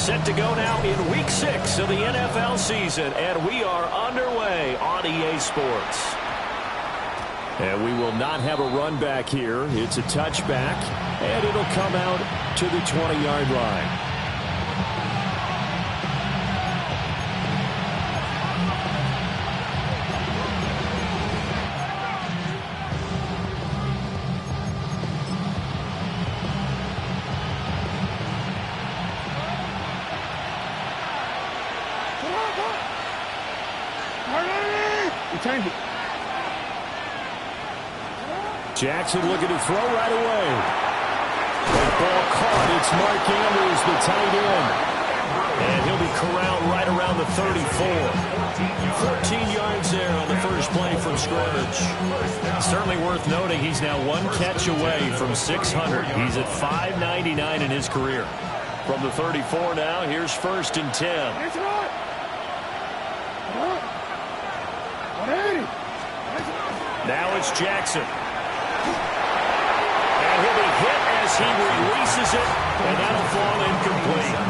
Set to go now in Week 6 of the NFL season, and we are underway on EA Sports. And we will not have a run back here. It's a touchback, and it'll come out to the 20-yard line. Jackson looking to throw right away. That ball caught. It's Mark Andrews, the tight end. And he'll be corralled right around the 34. 14 yards there on the first play from scrimmage. Certainly worth noting he's now one catch away from 600. He's at 599 in his career. From the 34 now, here's 1st and 10. Now it's Jackson. And he'll be hit as he releases it, and that'll fall incomplete.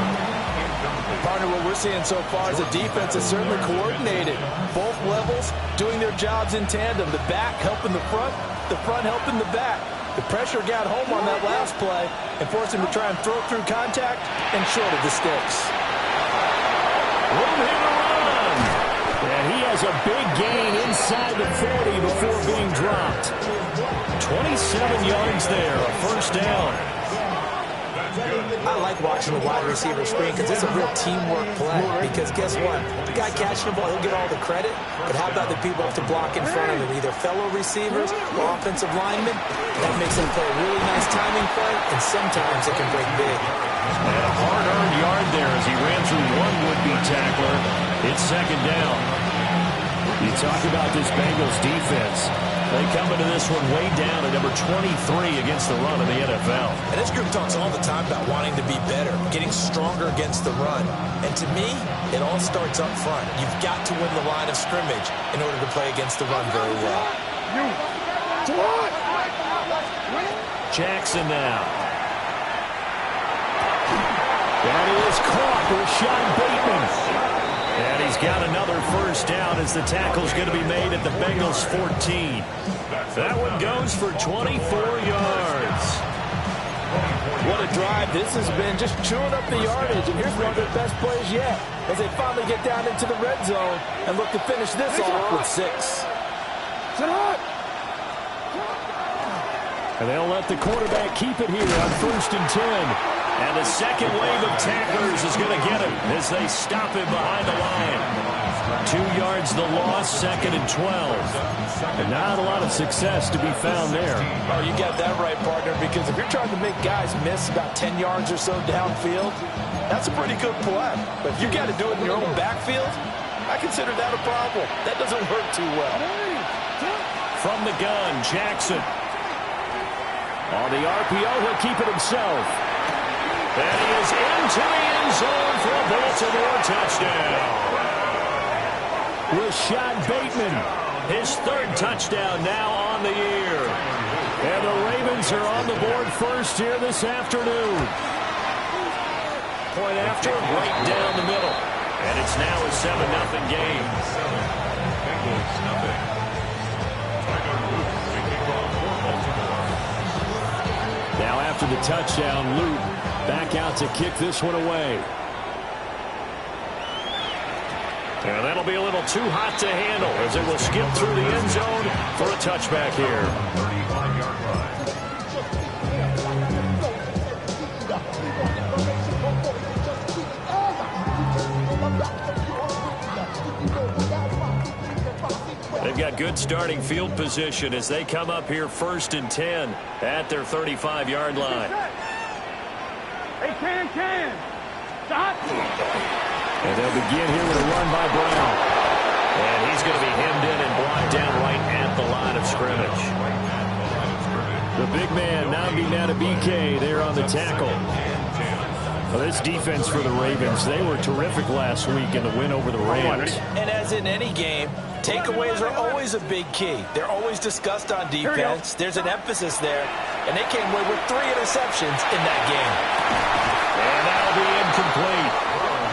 Partner, what we're seeing so far is the defense is certainly coordinated. Both levels doing their jobs in tandem. The back helping the front helping the back. The pressure got home on that last play and forced him to try and throw through contact and short of the sticks. Room here to run. And he has a big gain inside the 40 before being dropped. 27 yards there, a first down. I like watching the wide receiver screen because it's a real teamwork play. Because guess what? The guy catching the ball, he'll get all the credit. But how about the people up to block in front of him? Either fellow receivers or offensive linemen. That makes him play a really nice timing play, and sometimes it can break big. And a hard-earned yard there as he ran through one would-be tackler. It's 2nd down. You talk about this Bengals defense. They come into this one way down at number 23 against the run in the NFL. And this group talks all the time about wanting to be better, getting stronger against the run. And to me, it all starts up front. You've got to win the line of scrimmage in order to play against the run very well. Jackson now. That is caught. Rashad Bateman. And he's got another first down as the tackle's going to be made at the Bengals 14. That one goes for 24 yards. What a drive this has been, just chewing up the yardage. And here's one of their best plays yet as they finally get down into the red zone and look to finish this off with 6. And they'll let the quarterback keep it here on 1st and 10. And the second wave of tacklers is going to get him as they stop him behind the line. 2 yards the loss, 2nd and 12. And not a lot of success to be found there. Oh, you got that right, partner, because if you're trying to make guys miss about 10 yards or so downfield, that's a pretty good play. But if you got to do it in your own backfield, I consider that a problem. That doesn't work too well. From the gun, Jackson. On the RPO, he'll keep it himself. And he is into the end zone for a Baltimore touchdown. Rashad Bateman, his 3rd touchdown now on the year. And the Ravens are on the board first here this afternoon. Point after, right down the middle. And it's now a 7-0 game. Now after the touchdown, Luke back out to kick this one away. And that'll be a little too hot to handle as it will skip through the end zone for a touchback here. 35-yard line. They've got good starting field position as they come up here 1st and 10 at their 35-yard line. Hey, can. Stop. And they'll begin here with a run by Brown. And he's going to be hemmed in and blocked down right at the line of scrimmage. The big man, Nnamdi Madubuike, there on the tackle. Well, this defense for the Ravens, they were terrific last week in the win over the Rams. And as in any game, takeaways are always a big key. They're always discussed on defense. There's an emphasis there. And they came away with 3 interceptions in that game. And that'll be incomplete.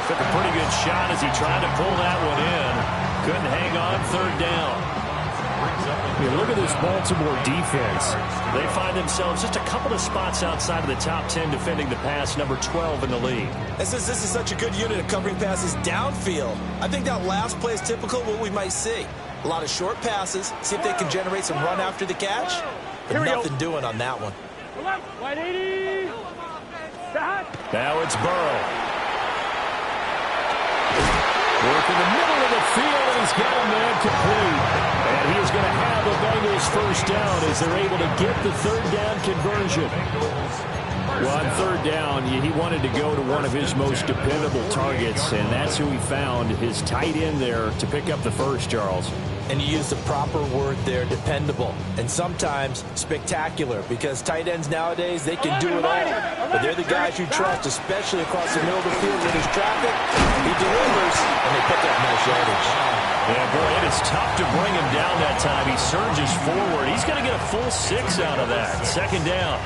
Took a pretty good shot as he tried to pull that one in. Couldn't hang on third down. I mean, look at this Baltimore defense. They find themselves just a couple of spots outside of the top 10 defending the pass, number 12 in the league. And since this is such a good unit of covering passes downfield, I think that last play is typical of what we might see. A lot of short passes, see if they can generate some run after the catch, but nothing doing on that one. Now it's Burrow. Work in the middle of the field, and he's got a man complete. And he is going to have the Bengals first down as they're able to get the third down conversion. Well, on third down, he wanted to go to one of his most dependable targets, and that's who he found, his tight end there, to pick up the first, Charles. And you use the proper word there, dependable, and sometimes spectacular, because tight ends nowadays, they can do it all. But they're the guys you trust, especially across the middle of the field when there's traffic. He delivers, and they pick up nice yardage. Yeah, boy, it is tough to bring him down that time. He surges forward. He's going to get a full 6 out of that. Second down.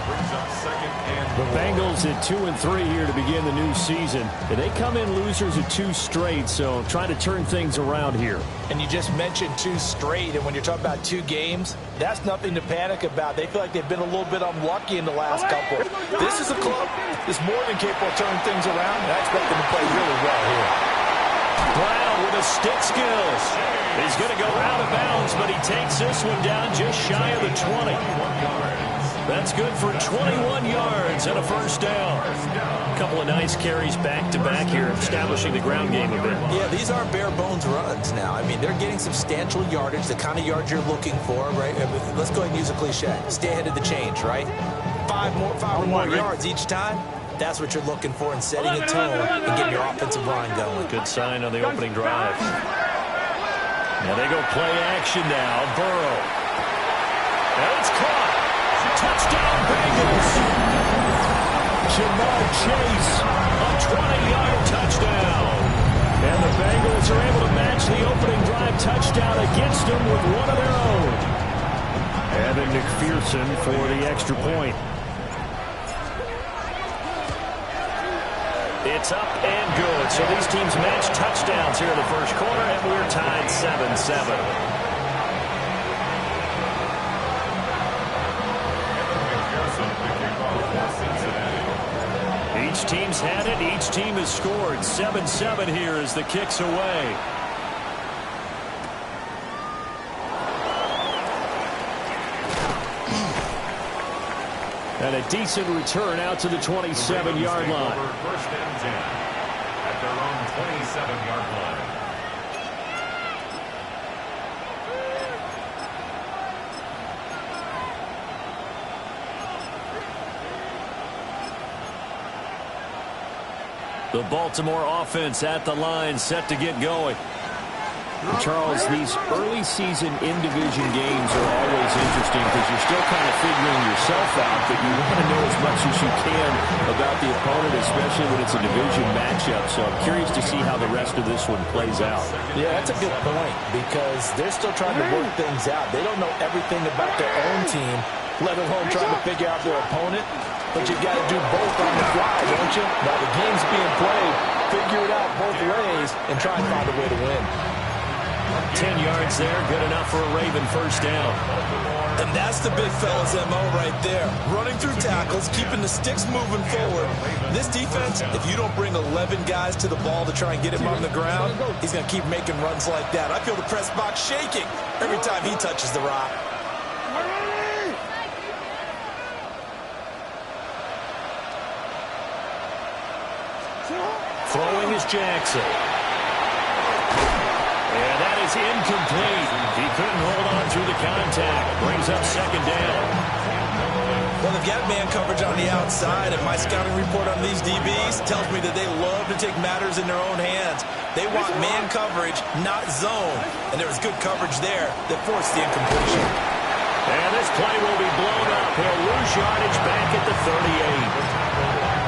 The Bengals at 2-3 here to begin the new season. They come in losers at 2 straight, so trying to turn things around here. And you just mentioned 2 straight, and when you're talking about 2 games, that's nothing to panic about. They feel like they've been a little bit unlucky in the last couple. This is a club that's more than capable of turning things around, and I expect them to play really well here. Brown with the stick skills. He's going to go out of bounds, but he takes this one down just shy of the 20. That's good for 21 yards and a first down. A couple of nice carries back-to-back here, establishing the ground game a bit. Yeah, these aren't bare-bones runs now. I mean, they're getting substantial yardage, the kind of yards you're looking for, right? Let's go ahead and use a cliche. Stay ahead of the change, right? 5 or more yards each time. That's what you're looking for in setting a tone and getting your offensive line going. Good sign on the opening drive. Now they go play action now. Burrow. And it's caught. Touchdown Bengals. Jamar Chase, a 20-yard touchdown. And the Bengals are able to match the opening drive touchdown against them with one of their own. Evan McPherson for the extra point. It's up and good. So these teams match touchdowns here in the first quarter, and we're tied 7-7. Each team's had it. Each team has scored. 7-7 here as the kick's away. And a decent return out to the 27-yard line. First and 10 at their own 27-yard line. The Baltimore offense at the line, set to get going. Charles, these early season in-division games are always interesting because you're still kind of figuring yourself out, but you want to know as much as you can about the opponent, especially when it's a division matchup. So I'm curious to see how the rest of this one plays out. Yeah, that's a good point because they're still trying to work things out. They don't know everything about their own team, let alone trying to figure out their opponent. But you've got to do both on the fly, don't you? While the game's being played, figure it out both ways and try and find a way to win. 10 yards there, good enough for a Raven first down. And that's the big fella's MO right there. Running through tackles, keeping the sticks moving forward. This defense, if you don't bring 11 guys to the ball to try and get him on the ground, he's going to keep making runs like that. I feel the press box shaking every time he touches the rock. Throwing is Jackson. And that is incomplete. He couldn't hold on through the contact. Brings up second down. Well, they've got man coverage on the outside, and my scouting report on these DBs tells me that they love to take matters in their own hands. They want man coverage, not zone. And there was good coverage there that forced the incompletion. And this play will be blown up. He'll lose yardage back at the 38.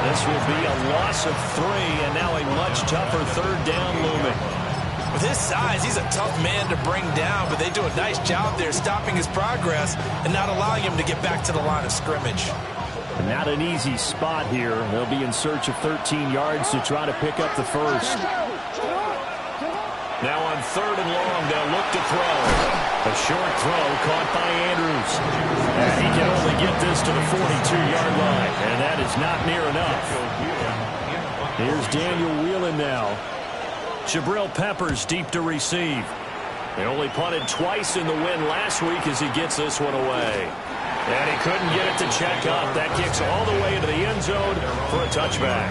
This will be a loss of 3, and now a much tougher third down looming. With his size, he's a tough man to bring down, but they do a nice job there stopping his progress and not allowing him to get back to the line of scrimmage. Not an easy spot here. They'll be in search of 13 yards to try to pick up the first. Now on 3rd and long, they'll look to throw. A short throw caught by Andrews. And he can only get this to the 42-yard line, and that is not near enough. Here's Daniel Whelan now. Jabril Peppers deep to receive. They only punted twice in the win last week as he gets this one away. And he couldn't get it to check up. That kicks all the way into the end zone for a touchback.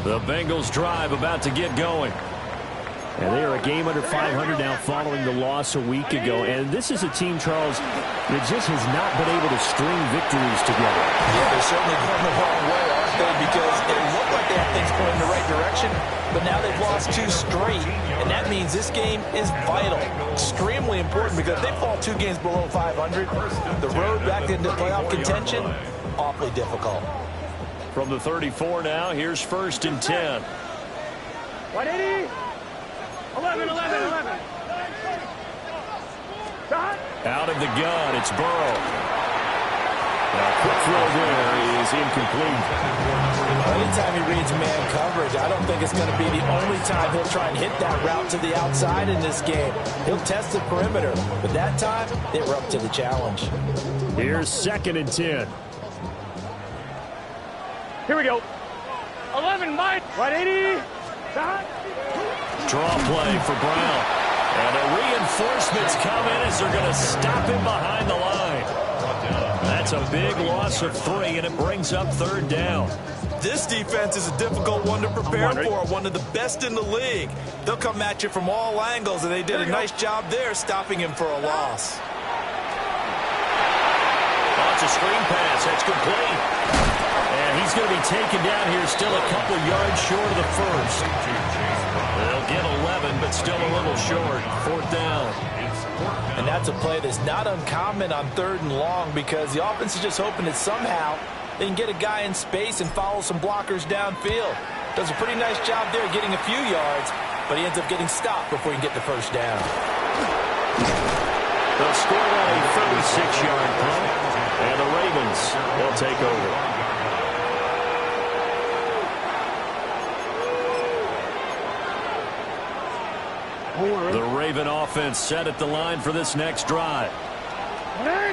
The Bengals drive about to get going. And they are a game under 500 now following the loss a week ago. And this is a team, Charles, that just has not been able to string victories together. Yeah, they're certainly going the wrong way, aren't they? Because it looked like they have things going in the right direction, but now they've lost 2 straight. And that means this game is vital, extremely important, because if they fall 2 games below 500, the road back into playoff contention, awfully difficult. From the 34 now, here's 1st and 10. 180. 11. Out of the gun, it's Burrow. Now, quick throw there is incomplete. Anytime he reads man coverage, I don't think it's going to be the only time he'll try and hit that route to the outside in this game. He'll test the perimeter, but that time, they were up to the challenge. Here's 2nd and 10. Here we go. 11, Mike. 180. Draw play for Brown. And the reinforcements come in as they're going to stop him behind the line. That's a big loss of 3, and it brings up 3rd down. This defense is a difficult one to prepare for, one of the best in the league. They'll come at you from all angles, and they did a nice job there stopping him for a loss. That's a screen pass. That's complete. And he's going to be taken down here still a couple yards short of the first. They'll get 11, but still a little short. 4th down. And that's a play that's not uncommon on 3rd and long, because the offense is just hoping that somehow they can get a guy in space and follow some blockers downfield. Does a pretty nice job there getting a few yards, but he ends up getting stopped before he can get the first down. They'll score on a 36-yard punt, and the Ravens will take over. The Raven offense set at the line for this next drive.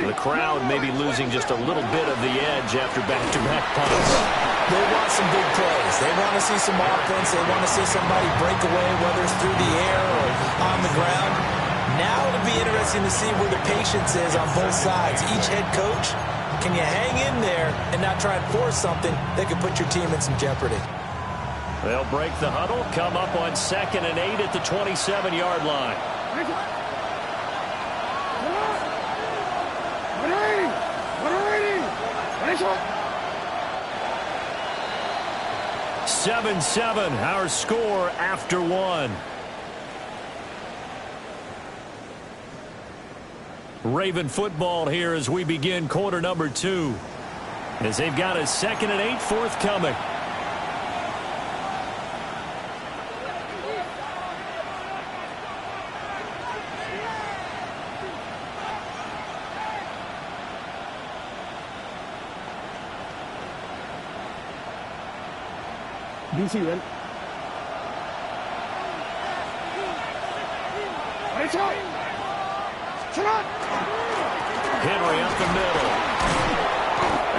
The crowd may be losing just a little bit of the edge after back-to-back punts. They want some big plays. They want to see some offense. They want to see somebody break away, whether it's through the air or on the ground. Now it'll be interesting to see where the patience is on both sides. Each head coach, can you hang in there and not try and force something that could put your team in some jeopardy? They'll break the huddle, come up on 2nd and 8 at the 27-yard line. 7-7, our score after 1. Raven football here as we begin quarter number 2. As they've got a 2nd and 8 forthcoming. DC then. Henry up the middle.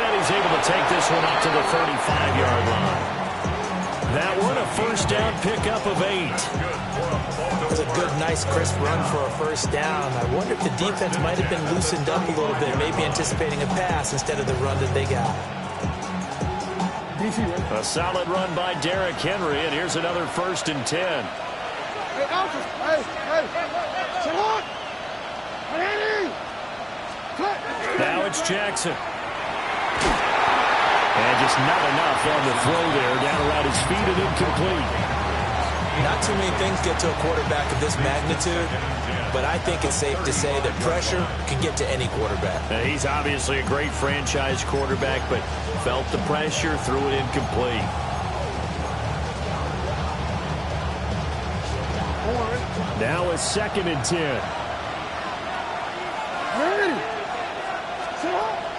And he's able to take this one up to the 35-yard line. That one, a 1st down pickup of 8. It's a good, nice, crisp run for a 1st down. I wonder if the defense might have been loosened up a little bit, maybe anticipating a pass instead of the run that they got. A solid run by Derrick Henry, and here's another 1st and 10. Now it's Jackson. And just not enough on the throw there, down around his feet and incomplete. Not too many things get to a quarterback of this magnitude, but I think it's safe to say that pressure can get to any quarterback. He's obviously a great franchise quarterback, but felt the pressure, threw it incomplete. Now it's 2nd and 10.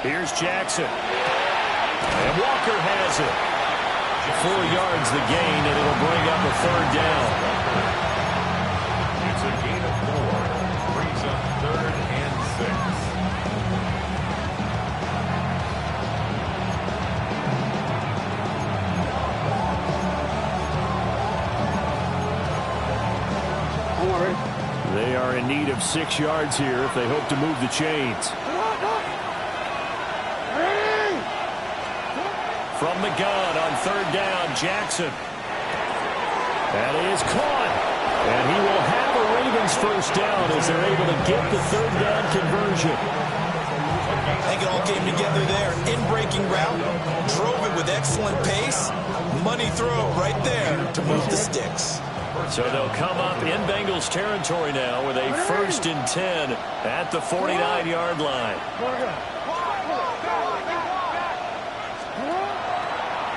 Here's Jackson. And Walker has it. 4 yards the gain, and it'll bring up a 3rd down. It's a gain of 4. Brings up 3rd and 6. They are in need of 6 yards here if they hope to move the chains. From the gun on 3rd down, Jackson. That is caught. And he will have a Ravens 1st down as they're able to get the 3rd down conversion. I think it all came together there. In-breaking route, drove it with excellent pace. Money throw right there to move the sticks. So they'll come up in Bengals territory now with a 1st and 10 at the 49-yard line.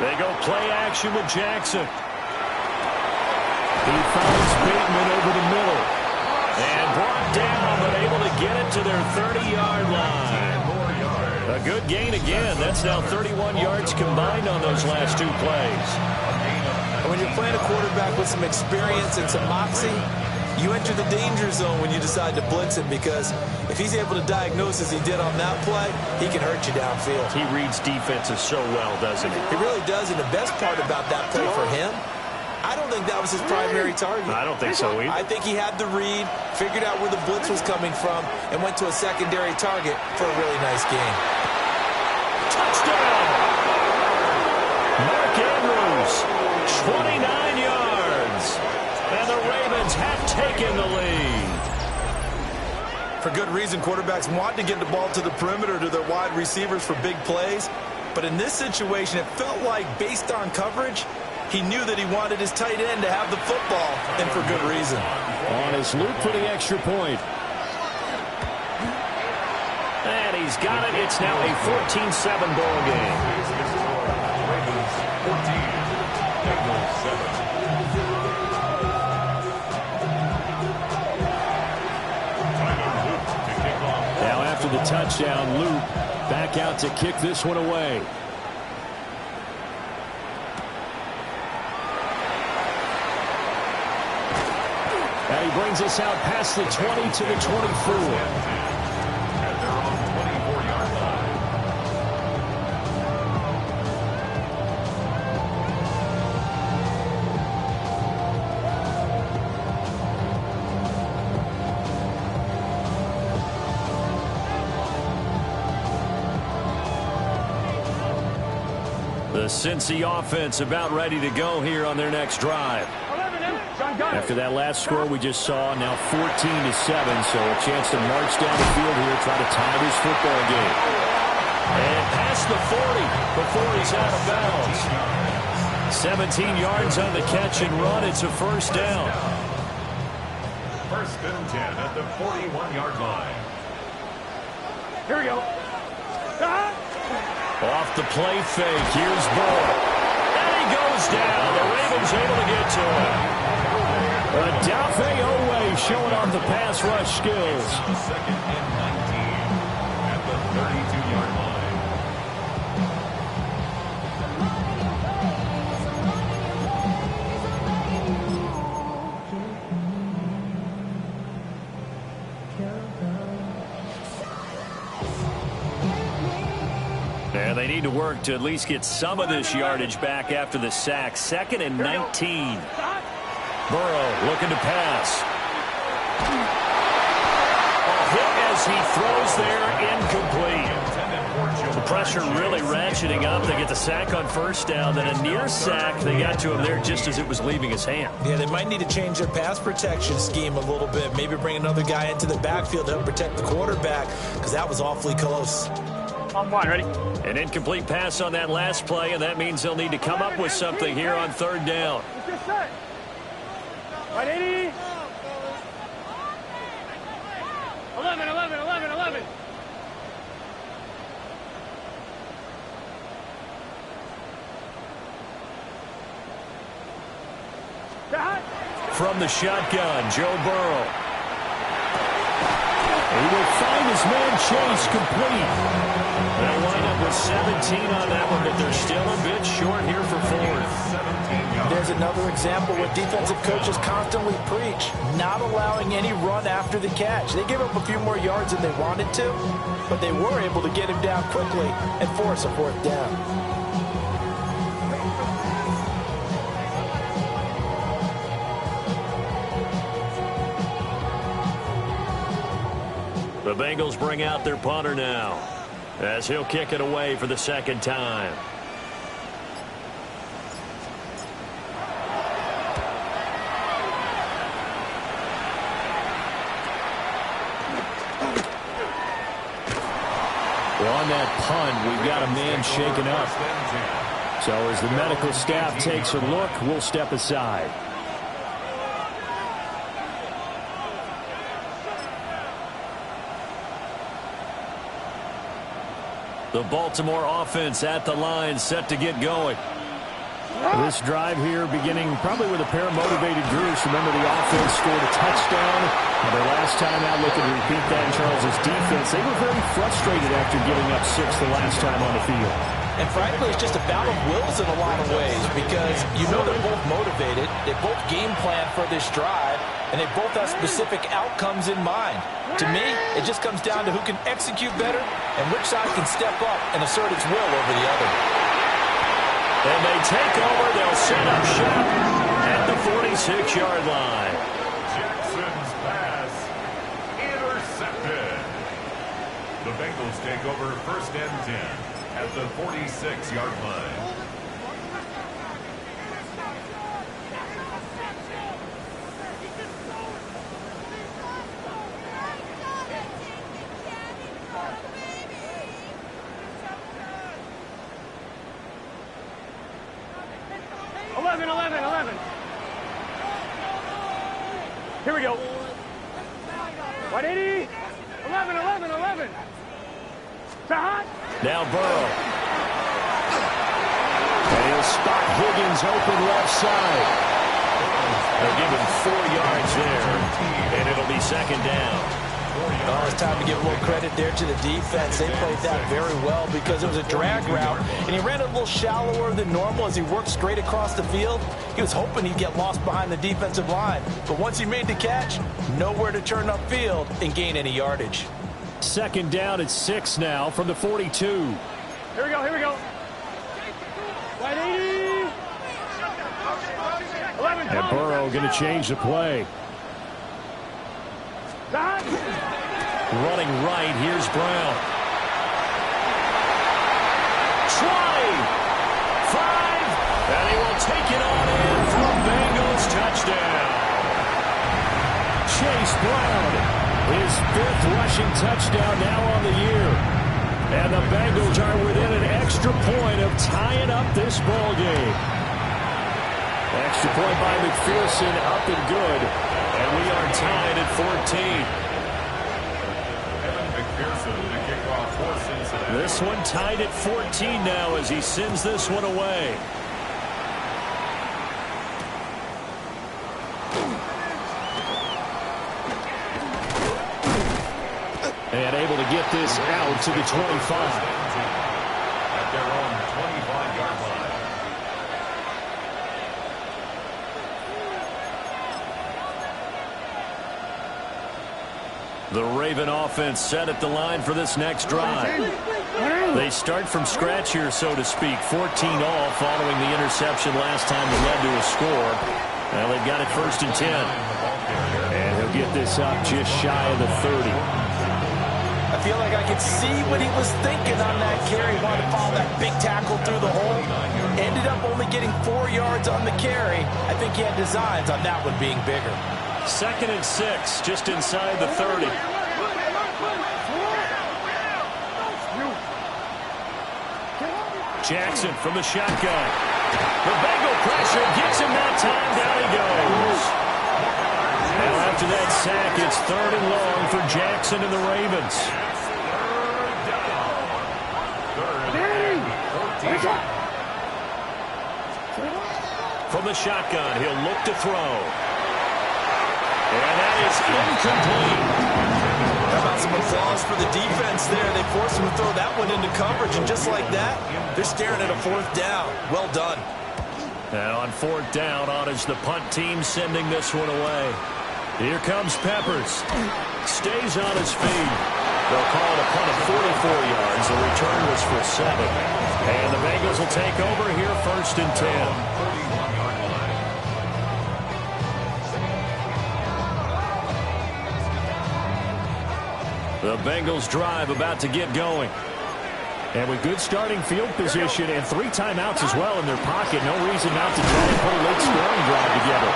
They go play action with Jackson. He finds Bateman over the middle. And brought down, but able to get it to their 30-yard line. A good gain again. That's now 31 yards combined on those last 2 plays. When you're playing a quarterback with some experience and some moxie, you enter the danger zone when you decide to blitz him, because if he's able to diagnose as he did on that play, he can hurt you downfield. He reads defenses so well, doesn't he? He really does, and the best part about that play for him, I don't think that was his primary target. I don't think so either. I think he had the read, figured out where the blitz was coming from, and went to a secondary target for a really nice gain. Touchdown! Mark Andrews, 29 yards. And the Ravens have taken the lead. For good reason, quarterbacks want to get the ball to the perimeter to their wide receivers for big plays. But in this situation, it felt like, based on coverage, he knew that he wanted his tight end to have the football, and for good reason. On his loop for the extra point. And he's got it. It's now a 14-7 ball game. Ravens 14, Bengals 7. Now after the touchdown, Luke back out to kick this one away. And he brings us out past the 20 to the 24. At their own 24-yard line. The Cincy offense about ready to go here on their next drive. After that last score we just saw, now 14-7, so a chance to march down the field here, try to tie this football game. And past the 40 before he's out of bounds. 17 yards on the catch and run. It's a 1st down. 1st and 10 at the 41-yard line. Here we go. Off the play fake. Here's Bull. And he goes down. The Ravens able to get to him. Dafe Owe showing off the pass rush skills. 2nd and 19 at the 32-yard line. And they need to work to at least get some of this yardage back after the sack. 2nd and 19. Burrow looking to pass. A hit as he throws there, incomplete. The pressure really ratcheting up. They get the sack on 1st down, then a near sack. They got to him there just as it was leaving his hand. Yeah, they might need to change their pass protection scheme a little bit. Maybe bring another guy into the backfield to help protect the quarterback, because that was awfully close. On one, ready? An incomplete pass on that last play, and that means they'll need to come up with something here on 3rd down. Right, 80. 11, 11, 11, 11. From the shotgun, Joe Burrow. He will find his man Chase complete. They'll line up with 17 on that one, but they're still a bit short here for fourth. There's another example where defensive coaches constantly preach, not allowing any run after the catch. They gave up a few more yards than they wanted to, but they were able to get him down quickly and force a fourth down. The Bengals bring out their punter now, as he'll kick it away for the second time. Well, on that punt, we've got a man shaken up. So as the medical staff takes a look, we'll step aside. The Baltimore offense at the line, set to get going. This drive here beginning probably with a pair of motivated groups. Remember, the offense scored a touchdown. Their last time out, looking to repeat that in Charles' defense. They were very frustrated after giving up 6 the last time on the field. And frankly, it's just a battle of wills in a lot of ways because you know they're both motivated. They both game plan for this drive, and they both have specific outcomes in mind. To me, it just comes down to who can execute better and which side can step up and assert its will over the other. And they take over. They'll set up shop at the 46-yard line. Jackson's pass intercepted. The Bengals take over first and 10 at the 46-yard line. Here we go. 180. 11, 11, 11. Now Burrow. And he'll spot Higgins open left side. They'll give him 4 yards there, and it'll be second down. Oh, it's time to give a little credit there to the defense. They played that very well because it was a drag route, and he ran a little shallower than normal as he worked straight across the field. He was hoping he'd get lost behind the defensive line, but once he made the catch, nowhere to turn upfield and gain any yardage. Second down at 6 now from the 42. Here we go, here we go. 180. 11, and Burrow going to change the play. Running right, here's Brown. 20, 5, and he will take it on in for a Bengals touchdown. Chase Brown, his 5th rushing touchdown now on the year. And the Bengals are within an extra point of tying up this ball game. Extra point by McPherson, up and good. And we are tied at 14. This one tied at 14 now as he sends this one away. And able to get this out to the 25. At their own 25-yard line. The Raven offense set at the line for this next drive. They start from scratch here, so to speak. 14 all following the interception last time that led to a score. Well, they've got it first and 10. And he'll get this up just shy of the 30. I feel like I could see what he was thinking on that carry. He wanted to follow that big tackle through the hole. Ended up only getting 4 yards on the carry. I think he had designs on that one being bigger. Second and 6, just inside the 30. Jackson from the shotgun. The Bengal pressure gets him that time. Down he goes. sack. It's 3rd and long for Jackson and the Ravens. From the shotgun, he'll look to throw. And that is incomplete. How about some applause for the defense there? They forced him to throw that one into coverage, and just like that, they're staring at a 4th down. Well done. And on 4th down, on is the punt team sending this one away. Here comes Peppers. Stays on his feet. They'll call it a punt of 44 yards. The return was for 7. And the Bengals will take over here 1st and 10. The Bengals drive about to get going. And with good starting field position and 3 timeouts as well in their pocket, no reason not to try and put a late scoring drive together.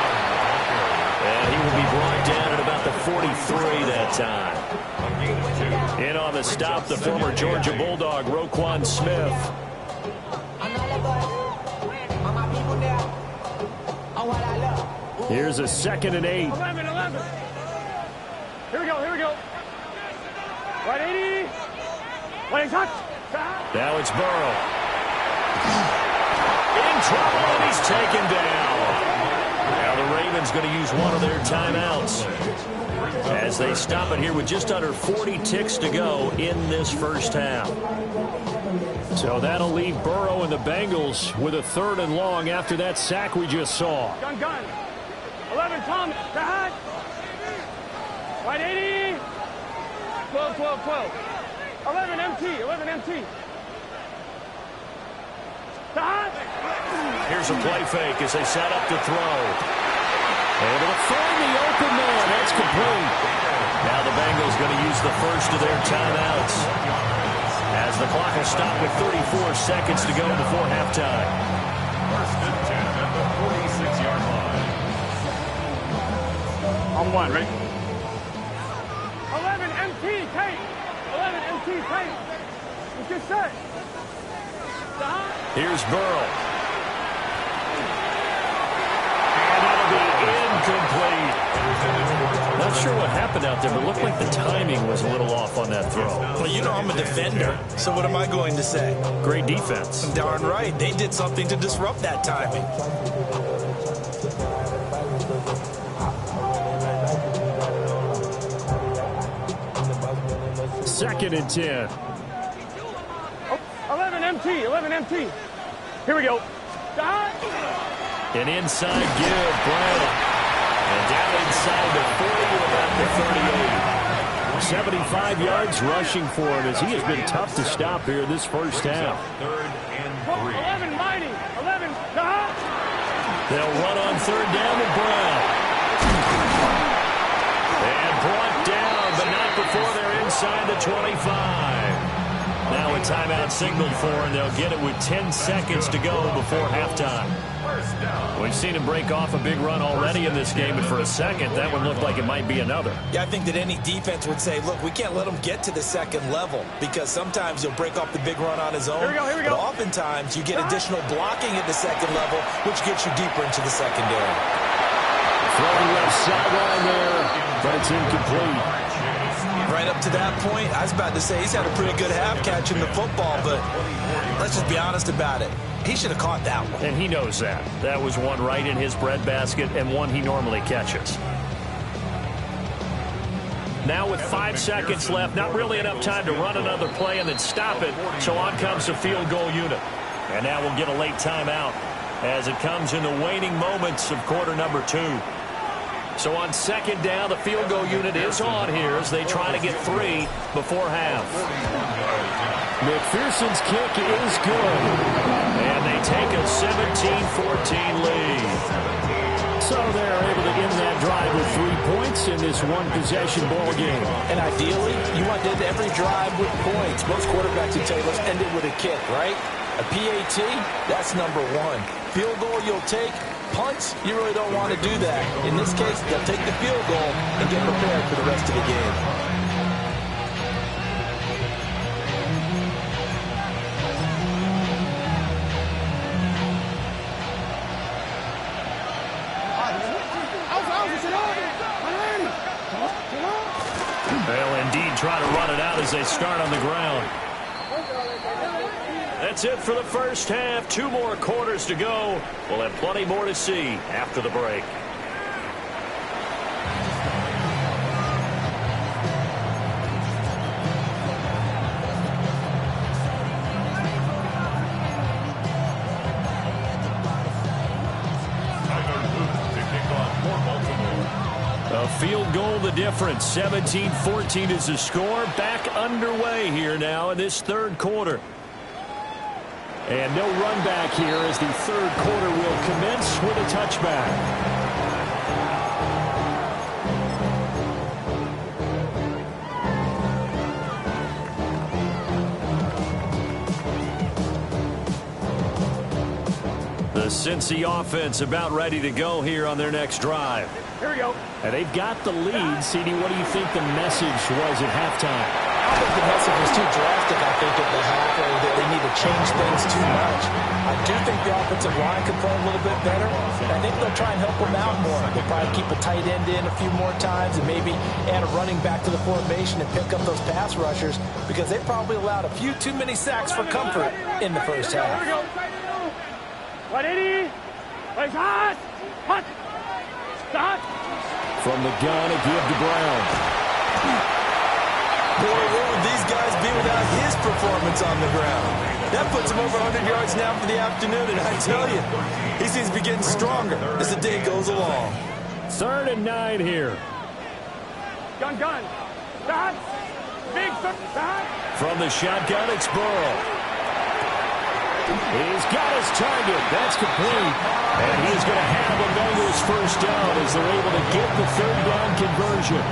And he will be brought down at about the 43 that time. In on the stop, the former Georgia Bulldog, Roquan Smith. Here's a 2nd and 8. 11. Here we go. Right 80. Right touch. Now it's Burrow. In trouble, and he's taken down. Now the Ravens going to use one of their timeouts as they stop it here with just under 40 ticks to go in this first half. So that'll leave Burrow and the Bengals with a 3rd and long after that sack we just saw. Gun. 11 Thomas. Right 80. 12. 11 MT. Here's a play fake as they set up to throw. Able to find the open man. That's complete. Now the Bengals going to use the first of their timeouts as the clock will stop with 34 seconds to go before halftime. 1st and 10 at the 46-yard line. On 1, right? 11 MT tape. 11 MT tape. It's just set. Here's Burrow. And that'll be incomplete. Not sure what happened out there, but it looked like the timing was a little off on that throw. Well, you know I'm a defender, so what am I going to say? Great defense. Darn right. They did something to disrupt that timing. 2nd and 10. 11 MT. Here we go. An inside give, Brown. And down inside the 40 to about the 38. 75 yards rushing for him as he has been tough to stop here this first half. 3rd and 3. 11 mighty. 11. They'll run on 3rd down with Brown. And brought down, but not before they're inside the 25. Now a timeout signaled for, and they'll get it with 10 seconds to go before halftime. We've seen him break off a big run already in this game, and for a second, that one looked like it might be another. Yeah, I think that any defense would say, look, we can't let him get to the 2nd level because sometimes he'll break off the big run on his own. Here we go. But oftentimes, you get additional blocking at the 2nd level, which gets you deeper into the secondary. Throwing left sideline there, but it's incomplete. Right up to that point, I was about to say he's had a pretty good half catching the football, but let's just be honest about it. He should have caught that one. And he knows that. That was one right in his breadbasket and one he normally catches. Now with 5 seconds left, not really enough time to run another play and then stop it, so on comes the field goal unit. And now we'll get a late timeout as it comes in the waning moments of quarter number 2. So on 2nd down, the field goal unit is on here as they try to get 3 before half. McPherson's kick is good. And they take a 17-14 lead. So they're able to end that drive with 3 points in this one-possession ball game. And ideally, you want to end every drive with points. Most quarterbacks would tell you, let's end it with a kick, right? A PAT, that's number 1. Field goal you'll take. Punts, you really don't want to do that. In this case, they'll take the field goal and get prepared for the rest of the game. indeed try to run it out as they start on the ground. That's it for the first half. 2 more quarters to go. We'll have plenty more to see after the break. A field goal the difference. 17-14 is the score. Back underway here now in this third quarter. And no run back here as the third quarter will commence with a touchback. The Cincy offense about ready to go here on their next drive. Here we go. And they've got the lead. CD, what do you think the message was at halftime? I think the message was too drastic, I think, at the half, or that they need to change things too much. I do think the offensive line could play a little bit better. And I think they'll try and help them out more. They'll probably keep a tight end in a few more times and maybe add a running back to the formation and pick up those pass rushers because they probably allowed a few too many sacks for comfort in the first half. 180. Wait, hot. Hot. Stop. From the gun, a give to Brown. Boy, where would these guys be without his performance on the ground? That puts him over 100 yards now for the afternoon, and I tell you, he seems to be getting stronger as the day goes along. 3rd and 9 here. Gun. Stop. Big stop. From the shotgun, it's Burrow. He's got his target. That's complete. And he's going to have the Bengals first down as they're able to get the 3rd down conversion.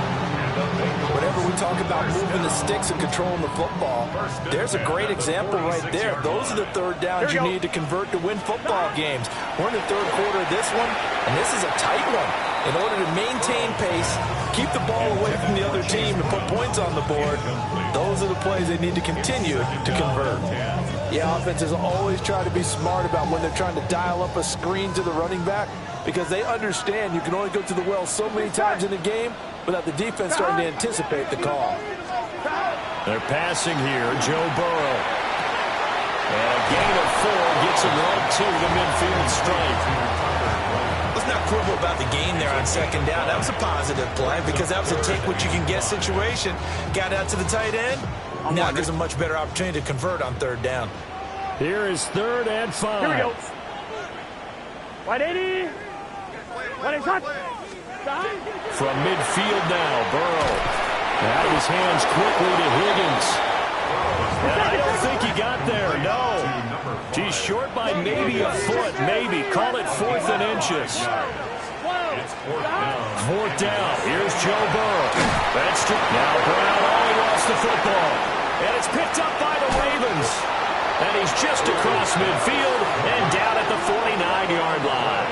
Whenever we talk about moving the sticks and controlling the football, there's a great example right there. Those are the 3rd downs you need to convert to win football games. We're in the 3rd quarter of this one, and this is a tight one. In order to maintain pace, keep the ball away from the other team and put points on the board, those are the plays they need to continue to convert. Yeah, offenses always try to be smart about when they're trying to dial up a screen to the running back because they understand you can only go to the well so many times in a game without the defense starting to anticipate the call. They're passing here, Joe Burrow. And a gain of 4 gets him right to the midfield stripe. Let's not quibble about the gain there on 2nd down. That was a positive play because that was a take-what-you-can-get situation. Got out to the tight end. Now it gives a much better opportunity to convert on 3rd down. Here is 3rd and 5. Here we go. 180. 180. From midfield now, Burrow. Out of his hands quickly to Higgins. And I don't think he got there, no. He's short by maybe a foot, maybe. Call it 4th and inches. 4th down. Here's Joe Burrow. That's now Brown only lost the football. And it's picked up by the Ravens. And he's just across midfield and down at the 49-yard line.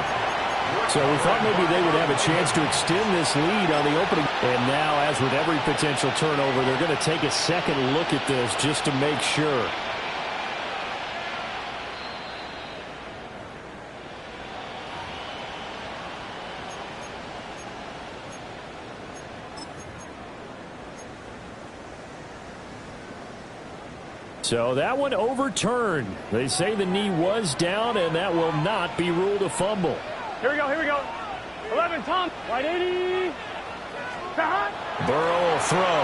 So we thought maybe they would have a chance to extend this lead on the opening. And now, as with every potential turnover, they're going to take a second look at this just to make sure. So that one overturned. They say the knee was down, and that will not be ruled a fumble. Here we go. 11, Tom. 180. Burrow will throw.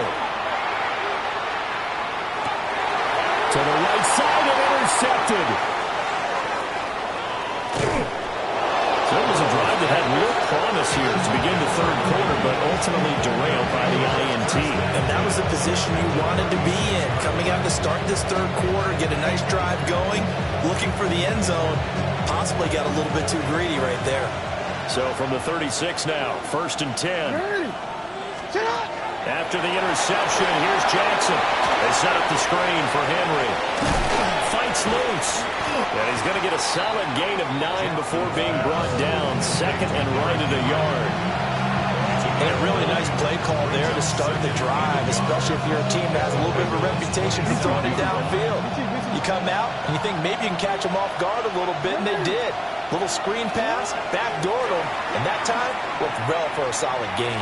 To the right side and intercepted. So it was a drive that had real promise here to begin the 3rd quarter, but ultimately derailed by the INT. And that was the position you wanted to be in. Coming out to start this 3rd quarter, get a nice drive going, looking for the end zone. Possibly got a little bit too greedy right there. So from the 36 now, 1st and 10. After the interception, here's Jackson. They set up the screen for Henry. Fights loose. And he's going to get a solid gain of 9 before being brought down. 2nd and right at a yard. And a really nice play call there to start the drive, especially if you're a team that has a little bit of a reputation for throwing it downfield. You come out and you think maybe you can catch them off guard a little bit, and they did. Little screen pass, backdoored them, and that time looked well for a solid gain.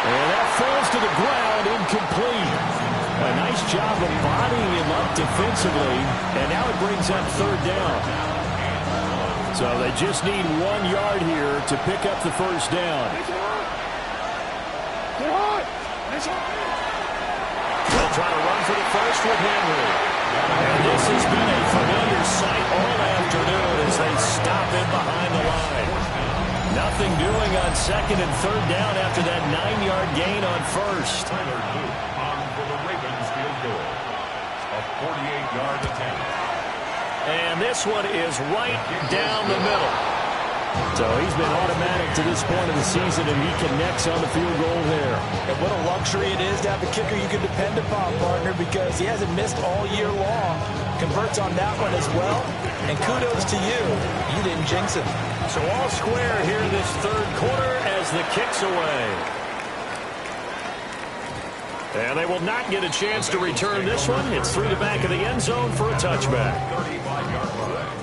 And that falls to the ground incomplete. A nice job of bodying him up defensively, and now it brings up third down. So they just need 1 yard here to pick up the first down. They'll try to run for the first with Henry. And this has been a familiar sight all afternoon as they stop him behind the line. Nothing doing on second and third down after that 9-yard gain on first. Tyler Luke on for the Ravens field goal. A 48-yard attempt. And this one is right down the middle. So he's been automatic to this point of the season, and he connects on the field goal there. And what a luxury it is to have a kicker you can depend upon, partner, because he hasn't missed all year long. Converts on that one as well. And kudos to you. You didn't jinx him. So all square here this third quarter as the kick's away. And they will not get a chance to return this one. It's through the back of the end zone for a touchback. 35-yard line.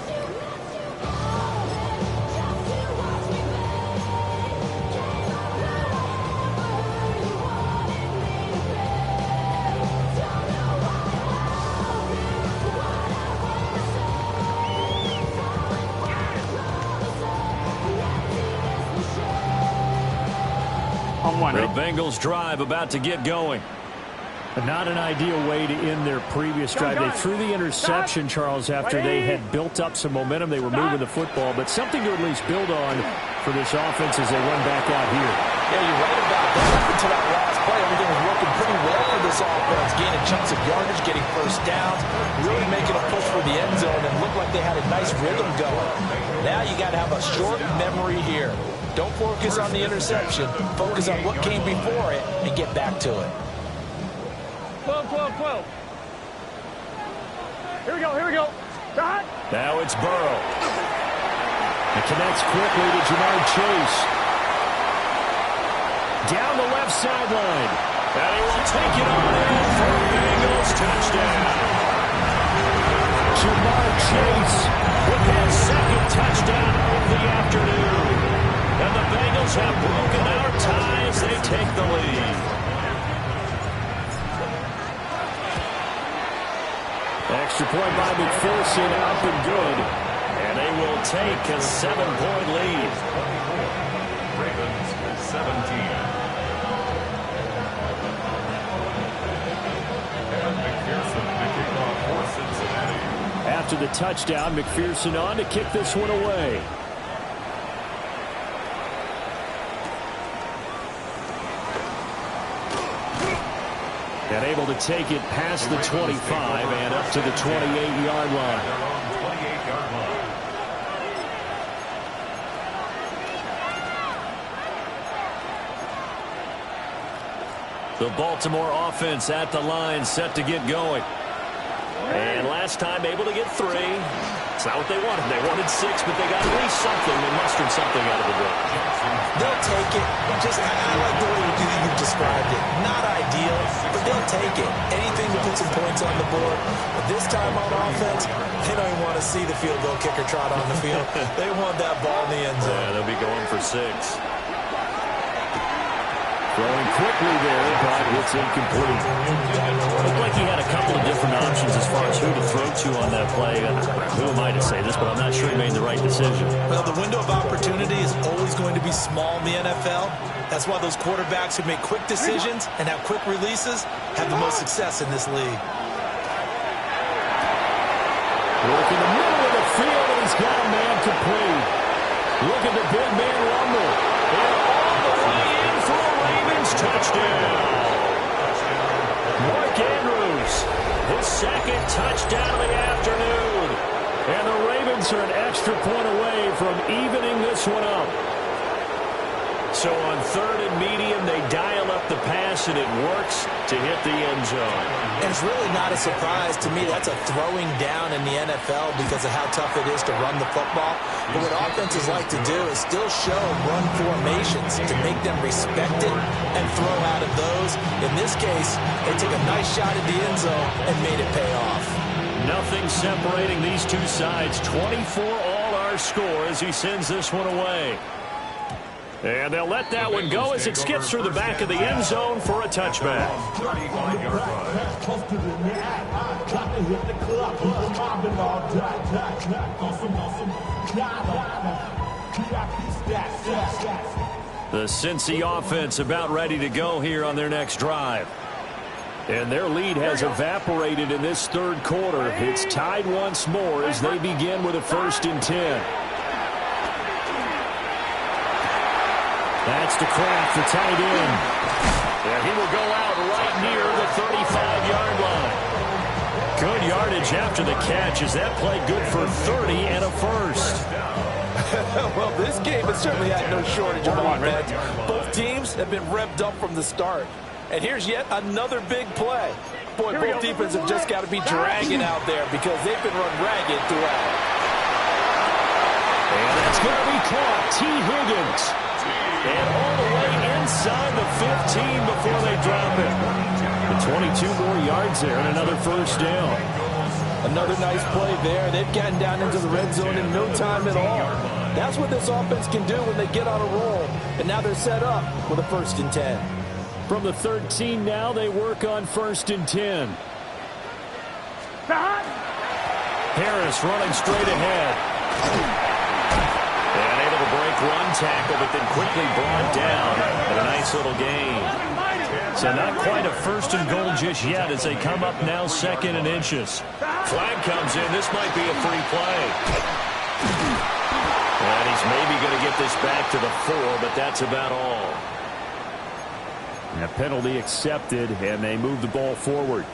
The Bengals drive about to get going. But not an ideal way to end their previous drive. They threw the interception, Charles, after they had built up some momentum. They were moving the football, but something to at least build on for this offense as they run back out here. Yeah, you're right about that. Up until that last play, everything was working pretty well for this offense. Gaining chunks of yardage, getting first downs, really making a push for the end zone, and looked like they had a nice rhythm going. Now you got to have a short memory here. Don't focus on the interception. Focus on what came before it and get back to it. 12. Here we go. Shot. Now it's Burrow. It connects quickly to Jamar Chase. Down the left sideline. And he will take it on in for a Bengals touchdown. Jamar Chase with his second touchdown of the afternoon. And the Bengals have broken our ties. They take the lead. Extra point by McPherson, up and good. And they will take a 7-point lead. Ravens 17. And McPherson picking off for Cincinnati. After the touchdown, McPherson on to kick this one away. And able to take it past the 25 and up to the 28-yard line. 28-yard line. The Baltimore offense at the line, set to get going. And last time able to get 3. It's not what they wanted. They wanted 6, but they got at least something. They mustered something out of the drive. They'll take it. I like the way you described it. Not ideal, but they'll take it. Anything to put some points on the board. But this time on offense, they don't even want to see the field goal kicker trot on the field. They want that ball in the end zone. Yeah, they'll be going for 6. Throwing quickly there, but it's incomplete. Looked like he had a couple of different options as far as who to throw to on that play. Who am I to say this, but I'm not sure he made the right decision. Well, the window of opportunity is always going to be small in the NFL. That's why those quarterbacks who make quick decisions and have quick releases have the most success in this league. Look in the middle of the field, and he's got a man complete. Look at the big man rumble. And all the way in for a Ravens touchdown. Mark Andrews, his second touchdown of the afternoon. And the Ravens are an extra point away from evening this one up. So on third and medium, they dial up the pass, and it works to hit the end zone. And it's really not a surprise to me. That's a throwing down in the NFL because of how tough it is to run the football. But what offenses like to do is still show run formations to make them respect it and throw out of those. In this case, they took a nice shot at the end zone and made it pay off. Nothing separating these two sides. 24 all our score as he sends this one away. And they'll let that one go as it skips through the back of the end zone for a touchback. 35-yard run. The Cincy offense about ready to go here on their next drive. And their lead has evaporated in this third quarter. It's tied once more as they begin with a 1st and 10. That's to Kraft, the tight end. And he will go out right near the 35-yard line. Good yardage after the catch. Is that play good for 30 and a first? Well, this game has certainly had no shortage of offense. Both teams have been revved up from the start. And here's yet another big play. Boy, both defenses have just got to be dragging out there because they've been run ragged throughout. And that's going to be caught. T. Higgins. And all the way inside the 15 before they drop it. The 22 more yards there and another first down. Another nice play there. They've gotten down into the red zone in no time at all. That's what this offense can do when they get on a roll. And now they're set up with a 1st and 10. From the 13 now, they work on 1st and 10. Harris running straight ahead. And able to break one tackle, but then quickly brought down. And a nice little gain. So not quite a 1st and goal just yet as they come up now 2nd and inches. Flag comes in. This might be a free play. And he's maybe going to get this back to the 4, but that's about all. And a penalty accepted, and they move the ball forward.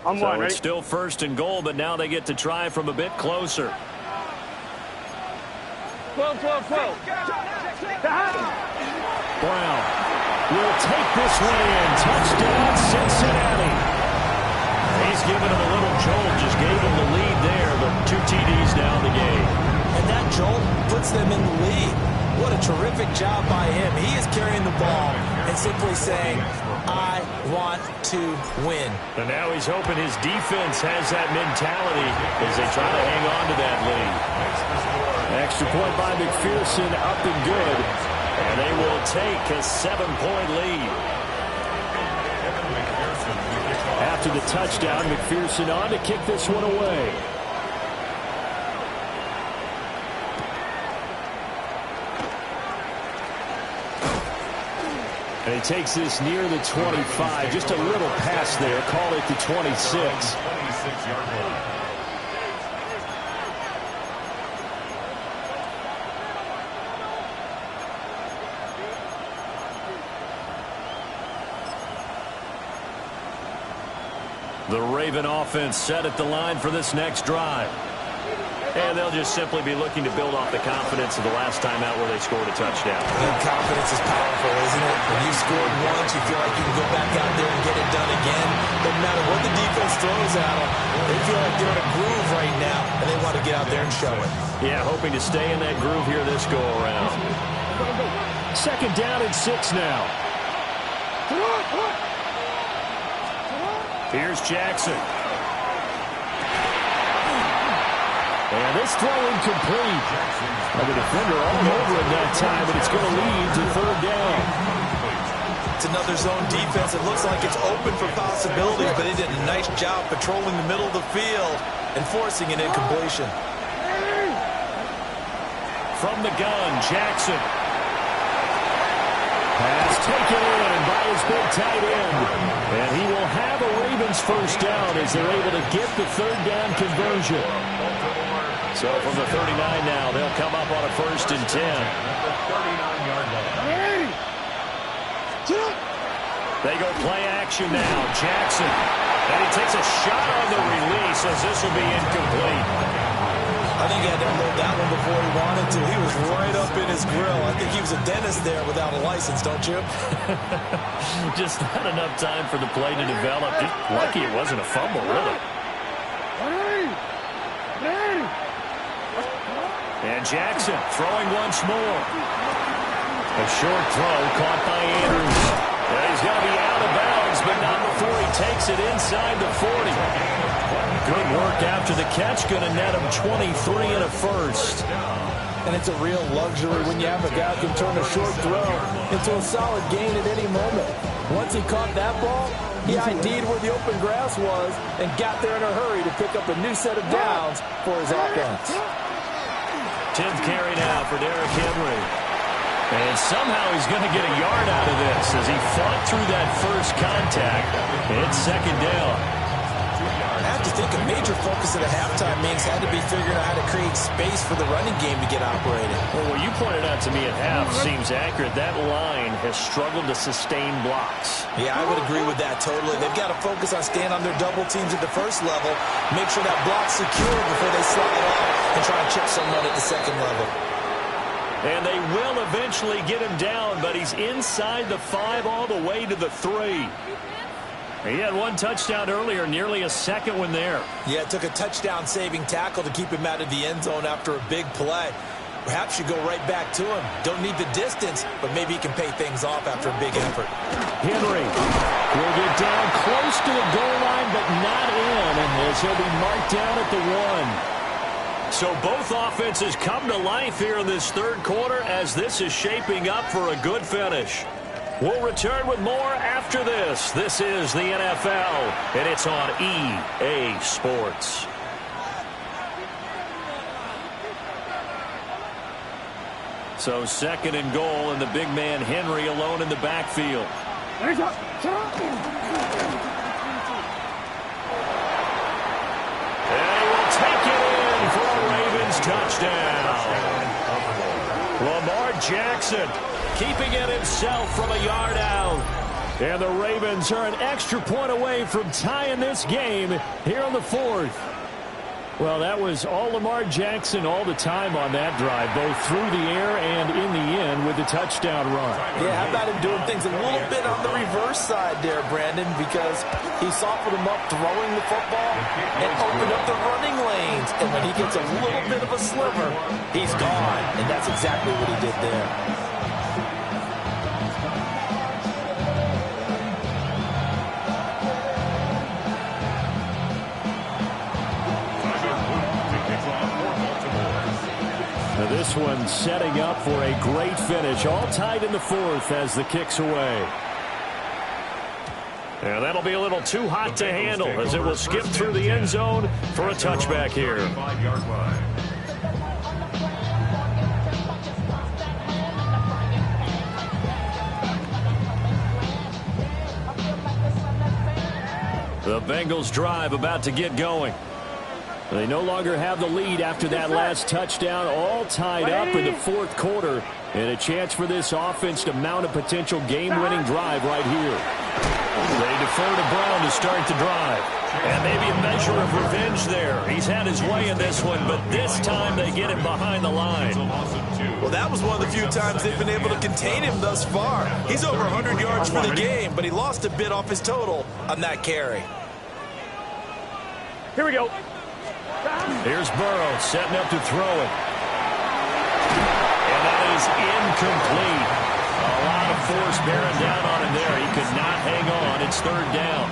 So it's still 1st and goal, but now they get to try from a bit closer. 12. Brown will take this one in. Touchdown, Cincinnati. He's giving him a little jolt, just gave him the lead there. The 2 TDs now in the game. And that jolt puts them in the lead. What a terrific job by him. He is carrying the ball and simply saying, I want to win. And now he's hoping his defense has that mentality as they try to hang on to that lead. Extra point by McPherson, up and good. And they will take a 7-point lead. After the touchdown, McPherson on to kick this one away. And he takes this near the 25. Just a little pass there. Call it the 26. 26-yard line. The Raven offense set at the line for this next drive. And they'll just simply be looking to build off the confidence of the last time out where they scored a touchdown. And confidence is powerful, isn't it? When you scored once, you feel like you can go back out there and get it done again. No matter what the defense throws at them, they feel like they're in a groove right now, and they want to get out there and show it. Yeah, hoping to stay in that groove here this go-around. 2nd down and 6 now. Here's Jackson. And this throw incomplete. The defender all over him that time, but it's going to lead to 3rd down. It's another zone defense. It looks like it's open for possibilities, but they did a nice job patrolling the middle of the field and forcing an incompletion. From the gun, Jackson. Pass taken in by his big tight end. And he will have a Ravens 1st down as they're able to get the 3rd down conversion. So from the 39 now, they'll come up on a 1st and 10. They go play action now. Jackson. And he takes a shot on the release as this will be incomplete. I think he had to unload that one before he wanted to. He was right up in his grill. I think he was a dentist there without a license, don't you? Just not enough time for the play to develop. Just lucky it wasn't a fumble, really. And Jackson throwing once more. A short throw caught by Andrews. And he's going to be out of bounds, but not before he takes it inside the 40. Good work after the catch. Going to net him 23 and a first. And it's a real luxury when you have a guy who can turn a short throw into a solid gain at any moment. Once he caught that ball, he ID'd where the open grass was and got there in a hurry to pick up a new set of downs for his offense. 10th carry now for Derrick Henry. And somehow he's going to get a yard out of this as he fought through that first contact. It's second down. I have to think a major focus of the halftime meetings had to be figuring out how to create space for the running game to get operated. Well, what you pointed out to me at half seems accurate. That line has struggled to sustain blocks. Yeah, I would agree with that totally. They've got to focus on staying on their double teams at the first level, make sure that block's secure before they slide off and try and chip someone at the second level. And they will eventually get him down, but he's inside the 5 all the way to the 3. He had one touchdown earlier, nearly a second one there. Yeah, it took a touchdown-saving tackle to keep him out of the end zone after a big play. Perhaps you go right back to him. Don't need the distance, but maybe he can pay things off after a big effort. Henry will get down close to the goal line, but not in, as he'll be marked down at the 1. So both offenses come to life here in this third quarter as this is shaping up for a good finish. We'll return with more after this. This is the NFL, and it's on EA Sports. So second and goal, and the big man Henry alone in the backfield. And he will take it in for a Ravens touchdown. Lamar Jackson keeping it himself from a yard out. And the Ravens are an extra point away from tying this game here on the 4th. Well, that was all Lamar Jackson all the time on that drive, both through the air and in the end with the touchdown run. Yeah, how about him doing things a little bit on the reverse side there, Brandon, because he softened him up throwing the football and opened up the running lanes. And when he gets a little bit of a sliver, he's gone. And that's exactly what he did there. This one setting up for a great finish. All tied in the 4th as the kick's away. And that'll be a little too hot to handle as it will skip through the end zone for a touchback here. 5-yard line. The Bengals drive about to get going. They no longer have the lead after that last touchdown, all tied up in the 4th quarter, and a chance for this offense to mount a potential game-winning drive right here. They defer to Brown to start the drive, and maybe a measure of revenge there. He's had his way in this one, but this time they get him behind the line. Well, that was one of the few times they've been able to contain him thus far. He's over 100 yards for the game, but he lost a bit off his total on that carry. Here we go. Here's Burrow setting up to throw it. And that is incomplete. A lot of force bearing down on him there. He could not hang on. It's 3rd down.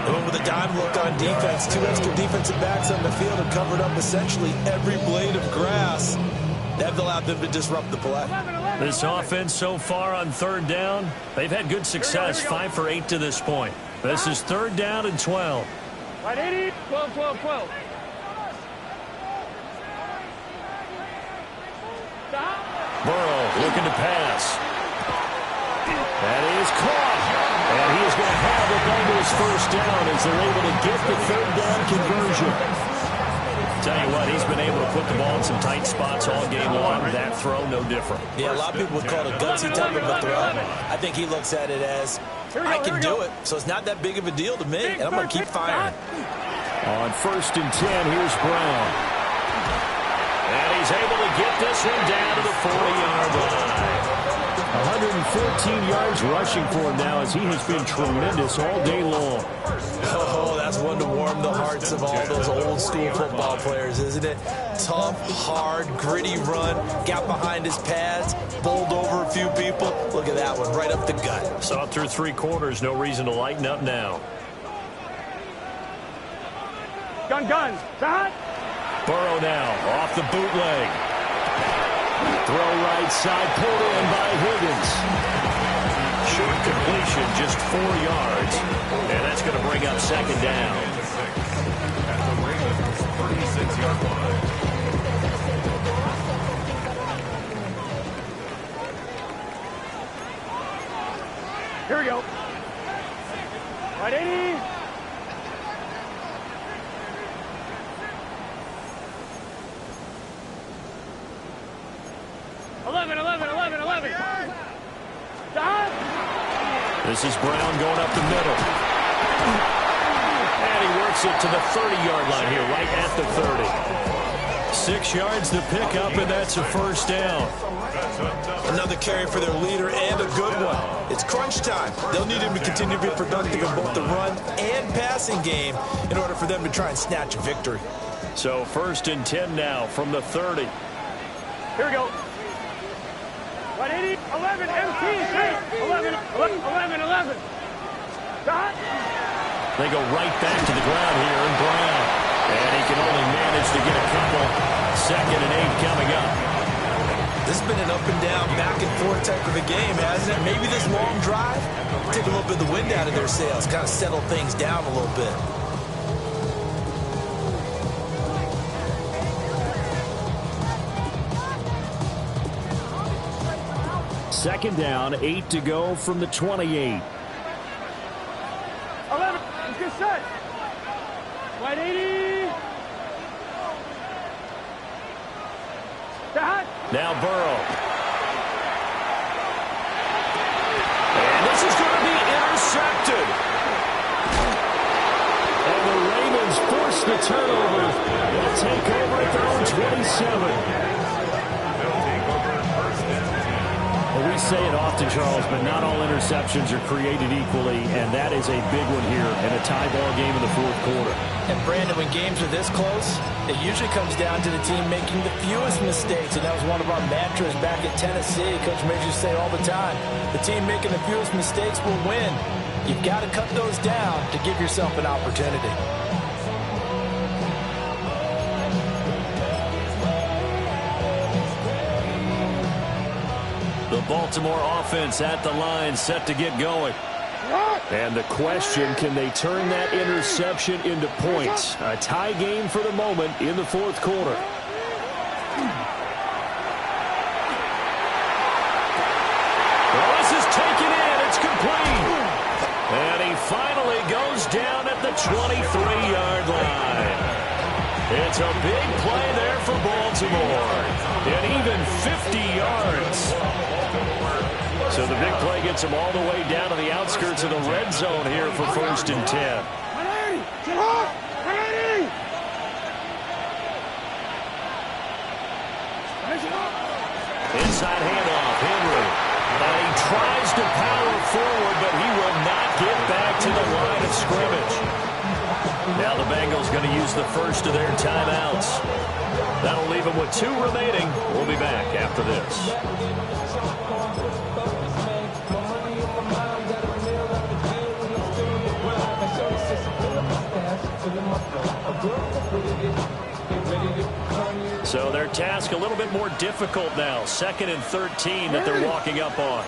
And with a dime look on defense, 2 extra defensive backs on the field have covered up essentially every blade of grass. That allowed them to disrupt the play. This offense so far on 3rd down, they've had good success, 5 for 8 to this point. This is 3rd down and 12. Right, 80, 12, 12, 12. Burrow looking to pass. That is caught. And he is going to have the Bengals first down as they're able to get the 3rd down conversion. Tell you what, he's been able to put the ball in some tight spots all game long. That throw, no different. Yeah, a lot of people would call it a gutsy type of a throw. I think he looks at it as, I can do it, so it's not that big of a deal to me, and I'm going to keep firing. On 1st and 10, here's Brown. And he's able to get this one down to the 40-yard line. 114 yards rushing for him now as he has been tremendous all day long. Oh, that's one to warm the hearts of all those old-school football players, isn't it? Tough, hard, gritty run, got behind his pads, bowled over a few people. Look at that one, right up the gut. Saw through 3 quarters, no reason to lighten up now. On gun. Shot. Burrow now off the bootleg. Throw right side, pulled in by Higgins. Short completion, just 4 yards. And that's going to bring up second down. At the Ravens' 36-yard line. Here we go. Right 80. This is Brown going up the middle. And he works it to the 30-yard line here, right at the 30. 6 yards to pick up, and that's a first down. Another carry for their leader and a good one. It's crunch time. They'll need him to continue to be productive in both the run and passing game in order for them to try and snatch a victory. So 1st and 10 now from the 30. Here we go. 180, 11, MT, 11, 11. Shot. They go right back to the ground here, and Brown. And he can only manage to get a couple. 2nd and 8 coming up. This has been an up and down, back and forth type of a game, hasn't it? Maybe this long drive take a little bit of the wind out of their sails, kind of settle things down a little bit. Second down, 8 to go from the 28. 11. Good set. 180. Shot. Now Burrow. And this is going to be intercepted. And the Ravens force the turnover. They'll take over at their own 27. We say it often, Charles, but not all interceptions are created equally, and that is a big one here in a tie ball game in the 4th quarter. And Brandon, when games are this close, it usually comes down to the team making the fewest mistakes, and that was one of our mantras back at Tennessee. Coach Major used to say all the time, the team making the fewest mistakes will win. You've got to cut those down to give yourself an opportunity. The Baltimore offense at the line, set to get going. And the question, can they turn that interception into points? A tie game for the moment in the 4th quarter. Well, this is taken in. It's complete. And he finally goes down at the 23-yard line. It's a big play there for Baltimore. And even 50 yards. So the big play gets him all the way down to the outskirts of the red zone here for 1st and 10. Inside handoff, Henry. And he tries to power forward, but he will not get back to the line of scrimmage. Now the Bengals going to use the first of their timeouts. That'll leave them with 2 remaining. We'll be back after this. So their task a little bit more difficult now. 2nd and 13 that they're walking up on.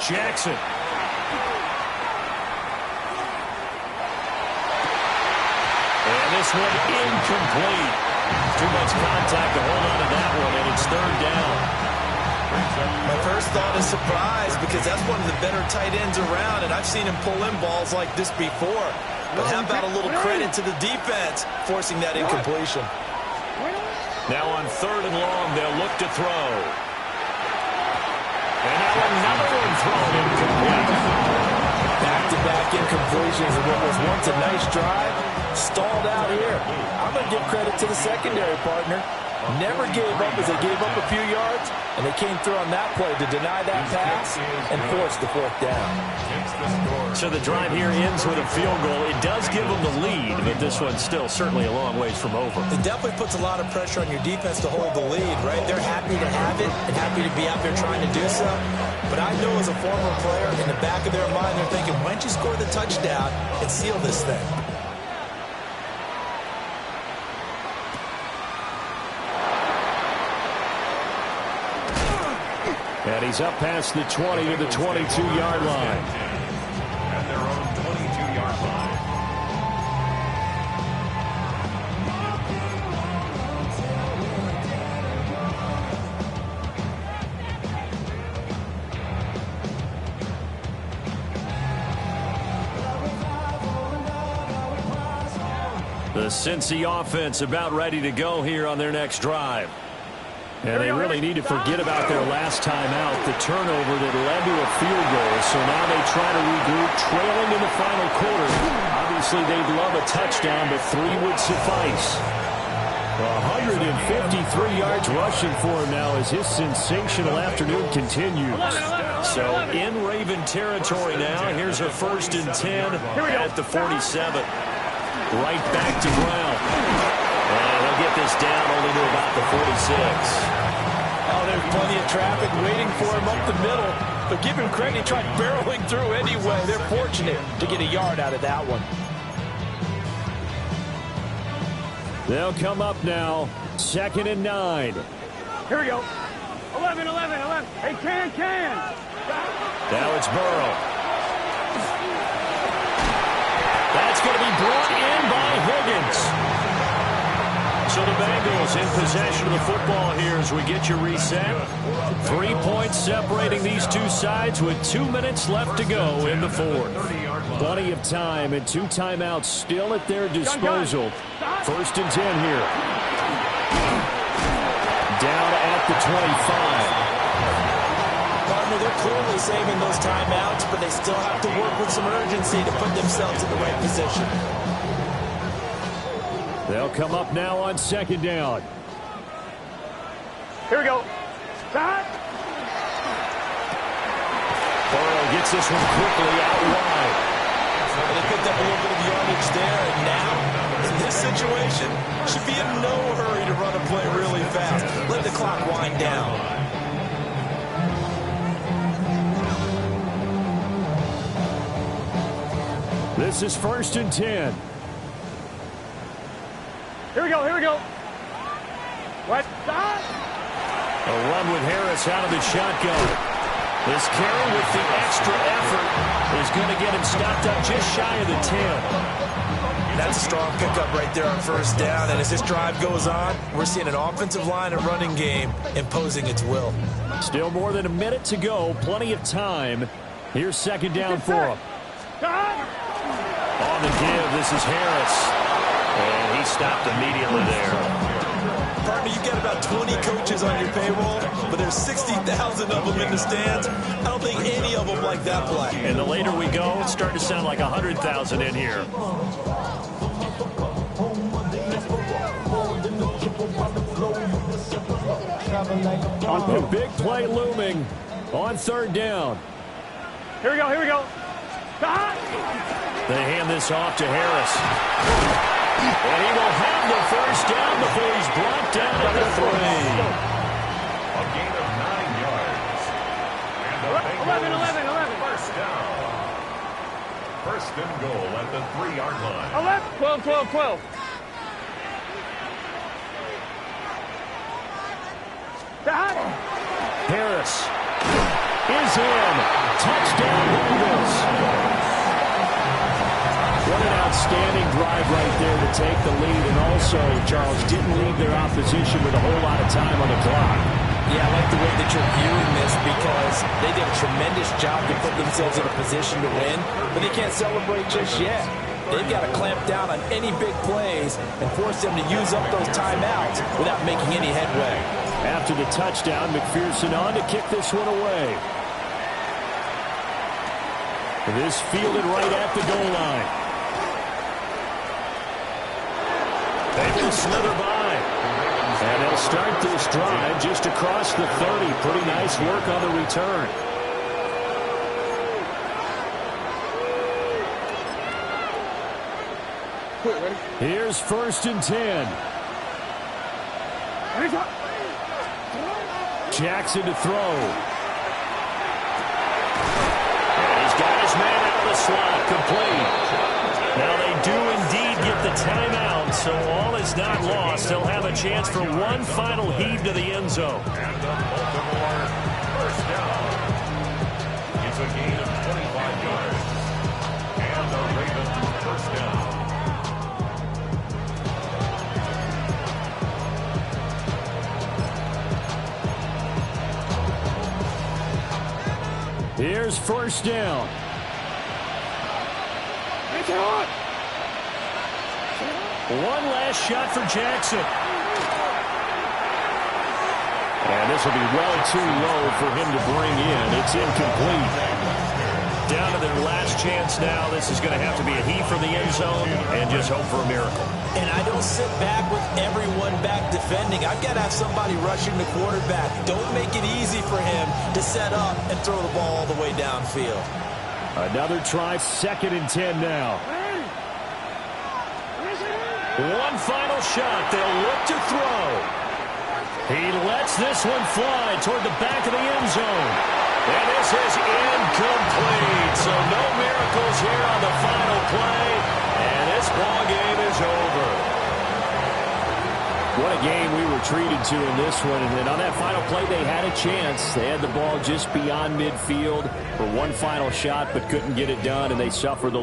Jackson. And this one incomplete. Too much contact to hold on to that one, and it's 3rd down. My first thought is surprise, because that's one of the better tight ends around, and I've seen him pull in balls like this before. But how about a little credit to the defense forcing that incompletion? Now on 3rd and long, they'll look to throw. And now another one thrown incomplete. Back-to-back incompletions of what was once a nice drive. Stalled out here. I'm going to give credit to the secondary partner. Never gave up as they gave up a few yards, and they came through on that play to deny that pass and force the 4th down. So the drive here ends with a field goal. It does give them the lead, but this one's still certainly a long ways from over. It definitely puts a lot of pressure on your defense to hold the lead, right? They're happy to have it and happy to be out there trying to do so. But I know as a former player, in the back of their mind, they're thinking, why don't you score the touchdown and seal this thing? And he's up past the 20 to the 22-yard line. At their own 22-yard line. The Cincy offense about ready to go here on their next drive. And they really need to forget about their last time out, the turnover that led to a field goal. So now they try to regroup, trailing in the final quarter. Obviously, they'd love a touchdown, but 3 would suffice. 153 yards rushing for him now as his sensational afternoon continues. So in Raven territory now, here's a 1st and 10 at the 47. Right back to ground. And he'll get this down only to about the 46. Oh, there's plenty of traffic waiting for him up the middle. But give him credit, he tried barreling through anyway. They're fortunate to get a yard out of that one. They'll come up now, 2nd and 9. Here we go. 11. Hey, can. Now it's Burrow. That's going to be brought in by Higgins. So the Bengals in possession of the football here as we get you reset. 3 points separating these two sides with 2 minutes left to go in the 4th. Plenty of time and 2 timeouts still at their disposal. 1st and 10 here. Down at the 25. Partner, they're clearly saving those timeouts, but they still have to work with some urgency to put themselves in the right position. They'll come up now on 2nd down. Here we go. Stop. Burrow gets this one quickly out wide. They picked up a little bit of yardage there, and now, in this situation, should be in no hurry to run a play really fast. Let the clock wind down. This is 1st and 10. Here we go. What? Stop. A run with Harris out of the shotgun. This carry with the extra effort is going to get him stopped up just shy of the 10. That's a strong pickup right there on 1st down, and as this drive goes on, we're seeing an offensive line and running game imposing its will. Still more than a minute to go, plenty of time. Here's 2nd down for him. On the give, this is Harris. And he stopped immediately there. Partner, you've got about 20 coaches on your payroll, but there's 60,000 of them in the stands. I don't think any of them like that play. And the later we go, it's starting to sound like 100,000 in here. A big play looming on 3rd down. Here we go. Stop. They hand this off to Harris. And he will have the 1st down before he's brought down at the 3. A gain of 9 yards. And the 11. 1st down. 1st and goal at the 3-yard line. 12. Stop. Harris is in. Touchdown Bengals. What an outstanding drive right there to take the lead, and also, Charles, didn't leave their opposition with a whole lot of time on the clock. Yeah, I like the way that you're viewing this because they did a tremendous job to put themselves in a position to win, but they can't celebrate just yet. They've got to clamp down on any big plays and force them to use up those timeouts without making any headway. After the touchdown, McPherson on to kick this one away. This fielded right at the goal line. They will slither by. And they'll start this drive just across the 30. Pretty nice work on the return. Here's 1st and 10. Jackson to throw. And he's got his man out of the slot, complete. Now they do indeed get the timeout, so all is not lost. They'll have a chance for one final heave to the end zone. And the Baltimore 1st down. a gain of 25 yards. And the Ravens first down. Here's first down. One last shot for Jackson. And this will be well too low for him to bring in. It's incomplete. Down to their last chance now. This is going to have to be a heave from the end zone and just hope for a miracle. And I don't sit back with everyone back defending. I've got to have somebody rushing the quarterback. Don't make it easy for him to set up and throw the ball all the way downfield. Another try, 2nd and 10 now. One final shot. They'll look to throw. He lets this one fly toward the back of the end zone. And this is incomplete. So no miracles here on the final play. And this ball game is over. What a game we were treated to in this one. And then on that final play, they had a chance. They had the ball just beyond midfield for one final shot, but couldn't get it done, and they suffered the loss.